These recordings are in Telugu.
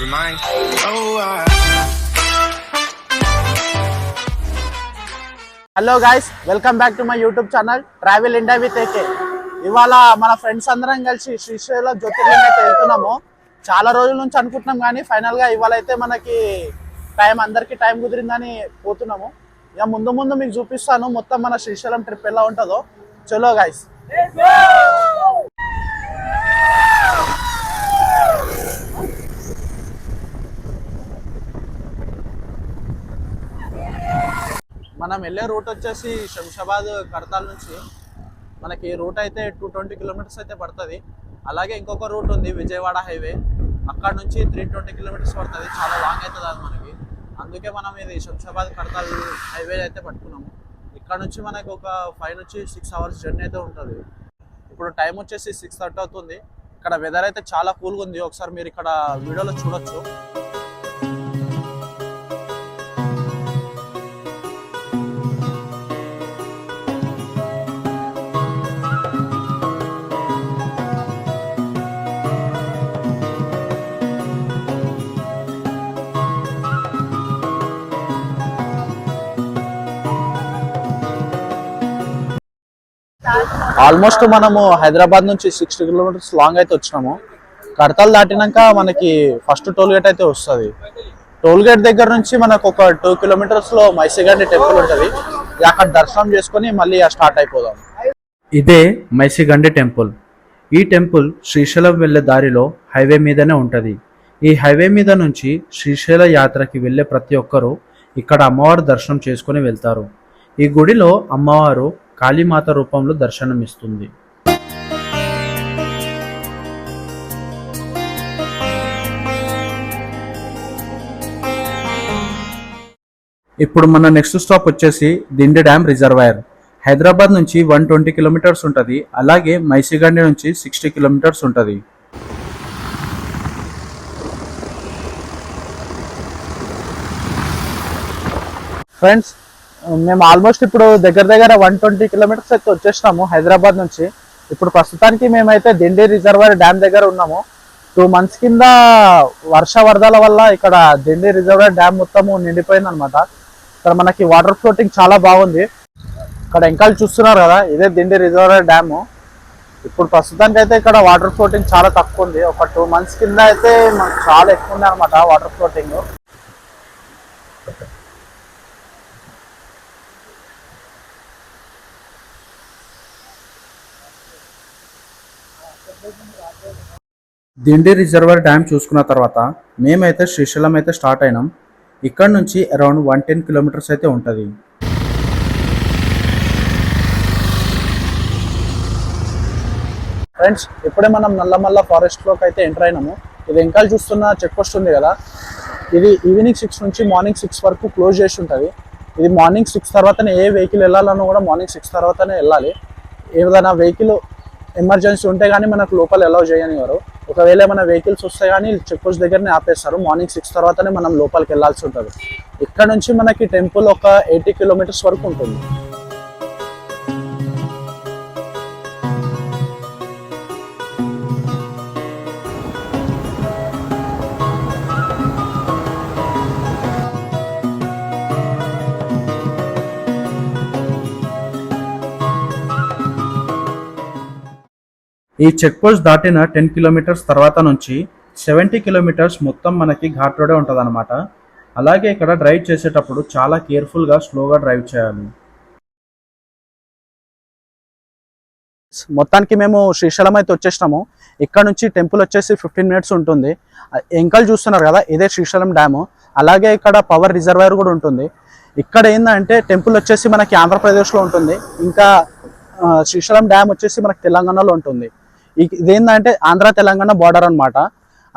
be mine. Hello guys, welcome back to my YouTube channel travel India with AK. ఇవాళ మన ఫ్రెండ్స్ అందరం కలిసి శ్రీశైలం జ్యోతిర్లింగం అయితే వెళ్తున్నాము. చాలా రోజుల నుంచి అనుకుంటున్నాం కానీ ఫైనల్ గా ఇవాళ అయితే మనకి అందరికి టైం కుదిరిందని పోతున్నాము. ఇక ముందు ముందు మీకు చూపిస్తాను మొత్తం మన శ్రీశైలం ట్రిప్ ఎలా ఉంటుందో. చలో గైస్. మనం వెళ్ళే రూట్ వచ్చేసి శంషాబాద్ కడతాల్ నుంచి మనకి రూట్ అయితే 220 కిలోమీటర్స్ అయితే పడుతుంది. అలాగే ఇంకొక రూట్ ఉంది విజయవాడ హైవే, అక్కడ నుంచి 320 కిలోమీటర్స్ పడుతుంది. చాలా లాంగ్ అవుతుంది అది మనకి. అందుకే మనం ఇది శంషాబాద్ కడతాల్ హైవే అయితే పట్టుకున్నాము. ఇక్కడ నుంచి మనకి ఒక 5 నుంచి 6 అవర్స్ జర్నీ అయితే ఉంటుంది. ఇప్పుడు టైం వచ్చేసి 6:30 అవుతుంది. ఇక్కడ వెదర్ అయితే చాలా కూల్గా ఉంది. ఒకసారి మీరు ఇక్కడ వీడియోలో చూడొచ్చు. ఆల్మోస్ట్ మనము హైదరాబాద్ నుంచి 60 కిలోమీటర్స్ లాంగ్ అయితే వచ్చినాము. కడతాల్ దాటినాక మనకి ఫస్ట్ టోల్ గేట్ అయితే వస్తుంది. టోల్ గేట్ దగ్గర నుంచి మనకు ఒక 2 కిలోమీటర్స్ లో మైసిగండి టెంపుల్ ఉంటుంది. అక్కడ దర్శనం చేసుకుని మళ్ళీ స్టార్ట్ అయిపోదాం. ఇదే మైసిగండి టెంపుల్. ఈ టెంపుల్ శ్రీశైలం వెళ్లే దారిలో హైవే మీదనే ఉంటుంది. ఈ హైవే మీద నుంచి శ్రీశైల యాత్రకి వెళ్లే ప్రతి ఒక్కరూ ఇక్కడ అమ్మవారు దర్శనం చేసుకుని వెళ్తారు. ఈ గుడిలో అమ్మవారు కాళీమాత రూపంలో దర్శనమిస్తుంది. ఇప్పుడు మన నెక్స్ట్ స్టాప్ వచ్చేసి దిండి డ్యామ్ రిజర్వాయర్. హైదరాబాద్ నుంచి 120 కిలోమీటర్స్ ఉంటుంది. అలాగే మైసిగండి నుంచి 60 కిలోమీటర్స్ ఉంటుంది. ఫ్రెండ్స్, మేము ఆల్మోస్ట్ ఇప్పుడు దగ్గర 120 కిలోమీటర్స్ అయితే వచ్చేసినాము హైదరాబాద్ నుంచి. ఇప్పుడు ప్రస్తుతానికి మేమైతే దిండి రిజర్వాయర్ డ్యామ్ దగ్గర ఉన్నాము. 2 months కింద వరదల వల్ల ఇక్కడ దిండి రిజర్వాయర్ డ్యామ్ మొత్తము నిండిపోయింది అనమాట. ఇక్కడ మనకి వాటర్ ఫ్లోటింగ్ చాలా బాగుంది. ఇక్కడ ఎంకాలు చూస్తున్నారు కదా, ఇదే దిండి రిజర్వాయర్ డ్యాము. ఇప్పుడు ప్రస్తుతానికి అయితే ఇక్కడ వాటర్ ఫ్లోటింగ్ చాలా తక్కువ ఉంది. ఒక 2 months కింద అయితే మనకు చాలా ఎక్కువ ఉంది అనమాట water floating. Dindi reservoir dam చూసుకున్న తర్వాత మేమైతే శ్రీశైలం అయితే స్టార్ట్ అయినాం. ఇక్కడ నుంచి అరౌండ్ 110 కిలోమీటర్స్ అయితే ఉంటుంది. ఫ్రెండ్స్, ఇప్పుడే మనం నల్లమల్ల ఫారెస్ట్లోకి అయితే ఎంటర్ అయినాము. ఇది ఎంకాలు చూస్తున్న చెక్ పోస్ట్ ఉంది కదా, ఇది ఈవినింగ్ 6 నుంచి మార్నింగ్ 6 వరకు క్లోజ్ చేసి ఉంటుంది. ఇది మార్నింగ్ 6 తర్వాతనే ఏ వెహికల్ వెళ్ళాలన్నా కూడా మార్నింగ్ 6 తర్వాతనే వెళ్ళాలి. ఏదైనా వెహికల్ ఎమర్జెన్సీ ఉంటే కానీ మనకు లోపల అలౌ చేయనివారు. ఒకవేళ మన వెహికల్స్ వస్తే కానీ చెక్ పోస్ట్ దగ్గరనే ఆపేస్తారు. మార్నింగ్ 6 తర్వాతనే మనం లోపలికి వెళ్ళాల్సి ఉంటుంది. ఇక్కడ నుంచి మనకి టెంపుల్ ఒక 80 కిలోమీటర్స్ వరకు ఉంటుంది. ఈ చెక్ పోస్ట్ దాటిన 10 కిలోమీటర్స్ తర్వాత నుంచి 70 కిలోమీటర్స్ మొత్తం మనకి ఘాట్ రోడే ఉంటుంది అనమాట. అలాగే ఇక్కడ డ్రైవ్ చేసేటప్పుడు చాలా కేర్ఫుల్గా స్లోగా డ్రైవ్ చేయాలి. మొత్తానికి మేము శ్రీశైలం అయితే వచ్చేసినాము. ఇక్కడ నుంచి టెంపుల్ వచ్చేసి 15 minutes ఉంటుంది. ఎంకల్ చూస్తున్నారు కదా, ఇదే శ్రీశైలం డ్యాము. అలాగే ఇక్కడ పవర్ రిజర్వాయర్ కూడా ఉంటుంది. ఇక్కడ ఏంటంటే టెంపుల్ వచ్చేసి మనకి ఆంధ్రప్రదేశ్లో ఉంటుంది. ఇంకా శ్రీశైలం డ్యామ్ వచ్చేసి మనకి తెలంగాణలో ఉంటుంది. ఇదేంటంటే ఆంధ్ర తెలంగాణ బార్డర్ అనమాట.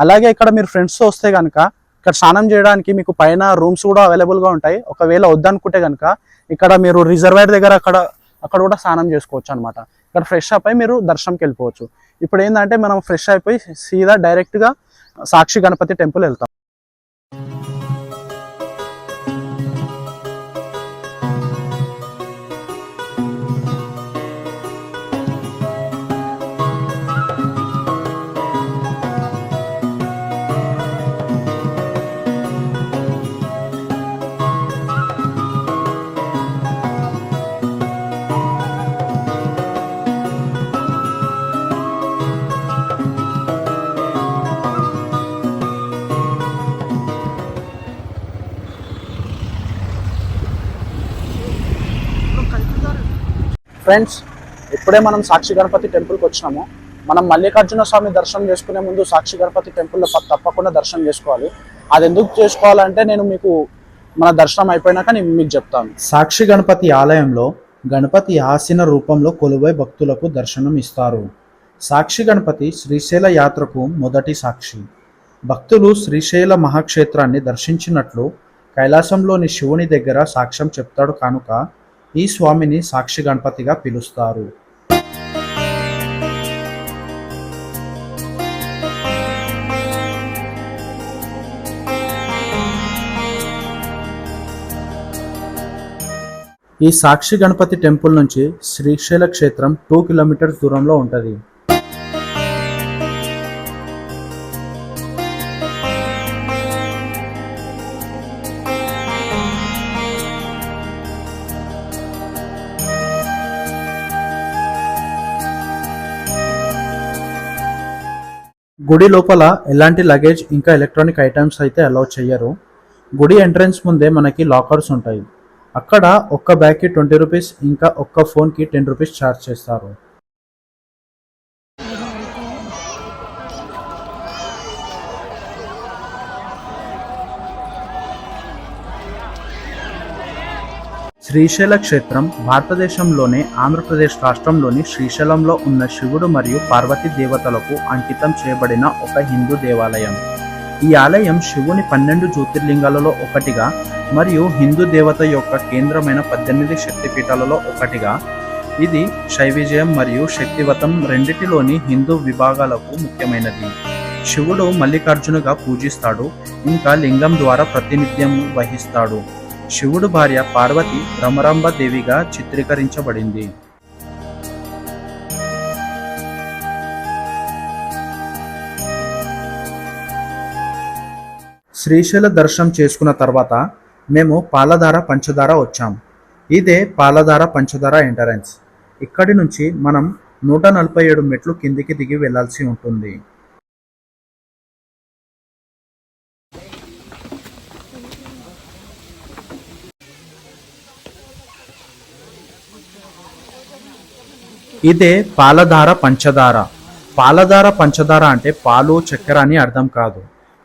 అలాగే ఇక్కడ మీరు ఫ్రెండ్స్తో వస్తే కనుక ఇక్కడ స్నానం చేయడానికి మీకు పైన రూమ్స్ కూడా అవైలబుల్గా ఉంటాయి. ఒకవేళ వద్దనుకుంటే కనుక ఇక్కడ మీరు రిజర్వాయర్ దగ్గర అక్కడ కూడా స్నానం చేసుకోవచ్చు అనమాట. ఇక్కడ ఫ్రెష్ అప్ అయి మీరు దర్శనంకి వెళ్ళిపోవచ్చు. ఇప్పుడు ఏంటంటే మనం ఫ్రెష్ అయిపోయి సీదా డైరెక్ట్గా సాక్షి గణపతి టెంపుల్ వెళ్తాం. ఫ్రెండ్స్, ఇప్పుడే మనం సాక్షి గణపతి టెంపుల్కి వచ్చినాము. మనం మల్లికార్జున స్వామి దర్శనం చేసుకునే ముందు సాక్షి గణపతి టెంపుల్లో తప్పకుండా దర్శనం చేసుకోవాలి. అది ఎందుకు చేసుకోవాలంటే నేను మీకు మన దర్శనం అయిపోయినాక నేను మీకు చెప్తాను. సాక్షి గణపతి ఆలయంలో గణపతి ఆసీన రూపంలో కొలువై భక్తులకు దర్శనం ఇస్తారు. సాక్షి గణపతి శ్రీశైల యాత్రకు మొదటి సాక్షి. భక్తులు శ్రీశైల మహాక్షేత్రాన్ని దర్శించినట్లు కైలాసంలోని శివుని దగ్గర సాక్ష్యం చెప్తాడు కనుక ఈ స్వామిని సాక్షి గణపతిగా పిలుస్తారు. ఈ సాక్షి గణపతి టెంపుల్ నుంచి శ్రీశైల క్షేత్రం 2 కిలోమీటర్స్ దూరంలో ఉంటుంది. గుడి లోపల ఎలాంటి లగేజ్ ఇంకా ఎలక్ట్రానిక్ ఐటమ్స్ అయితే అలౌ చేయరు. గుడి ఎంట్రన్స్ ముందే మనకి లాకర్స్ ఉంటాయి. అక్కడ ఒక్క బ్యాగ్కి 20 రూపీస్ ఇంకా ఒక్క ఫోన్కి 10 రూపీస్ ఛార్జ్ చేస్తారు. శ్రీశైల క్షేత్రం భారతదేశంలోనే ఆంధ్రప్రదేశ్ రాష్ట్రంలోని శ్రీశైలంలో ఉన్న శివుడు మరియు పార్వతీ దేవతలకు అంకితం చేయబడిన ఒక హిందూ దేవాలయం. ఈ ఆలయం శివుని 12 జ్యోతిర్లింగాలలో ఒకటిగా మరియు హిందూ దేవత యొక్క కేంద్రమైన 18 శక్తిపీఠాలలో ఒకటిగా. ఇది శైవిజయం మరియు శక్తివతం రెండిటిలోని హిందూ విభాగాలకు ముఖ్యమైనది. శివుడు మల్లికార్జునుగా పూజిస్తాడు, ఇంకా లింగం ద్వారా ప్రాతినిధ్యం వహిస్తాడు. శివుడు భార్య పార్వతి భ్రమరాంబ దేవిగా చిత్రీకరించబడింది. శ్రీశైల దర్శనం చేసుకున్న తర్వాత మేము పాలధార పంచదార వచ్చాం. ఇదే పాలధార పంచదార ఎంట్రన్స్. ఇక్కడి నుంచి మనం 147 మెట్లు కిందికి దిగి వెళ్లాల్సి ఉంటుంది. ఇదే పాలధార పంచదార. పాలధార పంచదార అంటే పాలు చక్కెర అని అర్థం కాదు.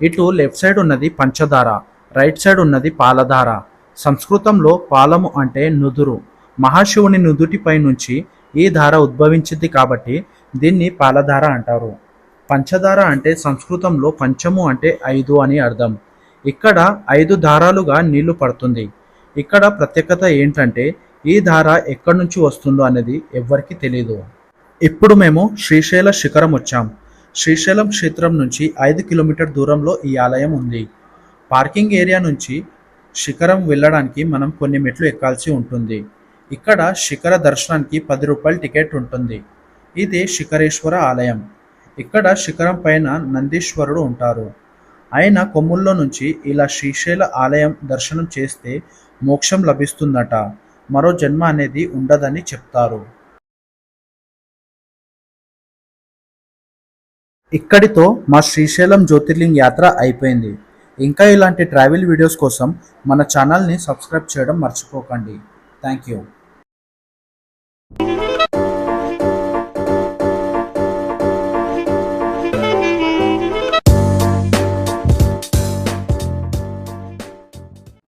ఇటు లెఫ్ట్ సైడ్ ఉన్నది పంచదార, రైట్ సైడ్ ఉన్నది పాలధార. సంస్కృతంలో పాలము అంటే నుదురు. మహాశివుని నుదుటిపై నుంచి ఈ ధార ఉద్భవించింది కాబట్టి దీన్ని పాలధార అంటారు. పంచదార అంటే సంస్కృతంలో పంచము అంటే 5 అని అర్థం. ఇక్కడ 5 ధారాలుగా నీళ్లు పడుతుంది. ఇక్కడ ప్రత్యేకత ఏంటంటే ఈ ధార ఎక్కడి నుంచి వస్తుందో అనేది ఎవ్వరికీ తెలీదు. ఇప్పుడు మేము శ్రీశైల శిఖరం వచ్చాం. శ్రీశైలం క్షేత్రం నుంచి 5 కిలోమీటర్ దూరంలో ఈ ఆలయం ఉంది. పార్కింగ్ ఏరియా నుంచి శిఖరం వెళ్ళడానికి మనం కొన్ని మెట్లు ఎక్కాల్సి ఉంటుంది. ఇక్కడ శిఖర దర్శనానికి 10 రూపాయల టికెట్ ఉంటుంది. ఇది శిఖరేశ్వర ఆలయం. ఇక్కడ శిఖరం పైన నందీశ్వరుడు ఉంటారు. ఆయన కొమ్ముల్లో నుంచి ఇలా శ్రీశైల ఆలయం దర్శనం చేస్తే మోక్షం లభిస్తుందట. మరో జన్మ అనేది ఉండదని చెప్తారు. ఇక్కడితో మా శ్రీశైలం జ్యోతిర్లింగ్ యాత్ర అయిపోయింది. ఇంకా ఇలాంటి ట్రావెల్ వీడియోస్ కోసం మన ఛానల్ని సబ్స్క్రైబ్ చేయడం మర్చిపోకండి. Thank you.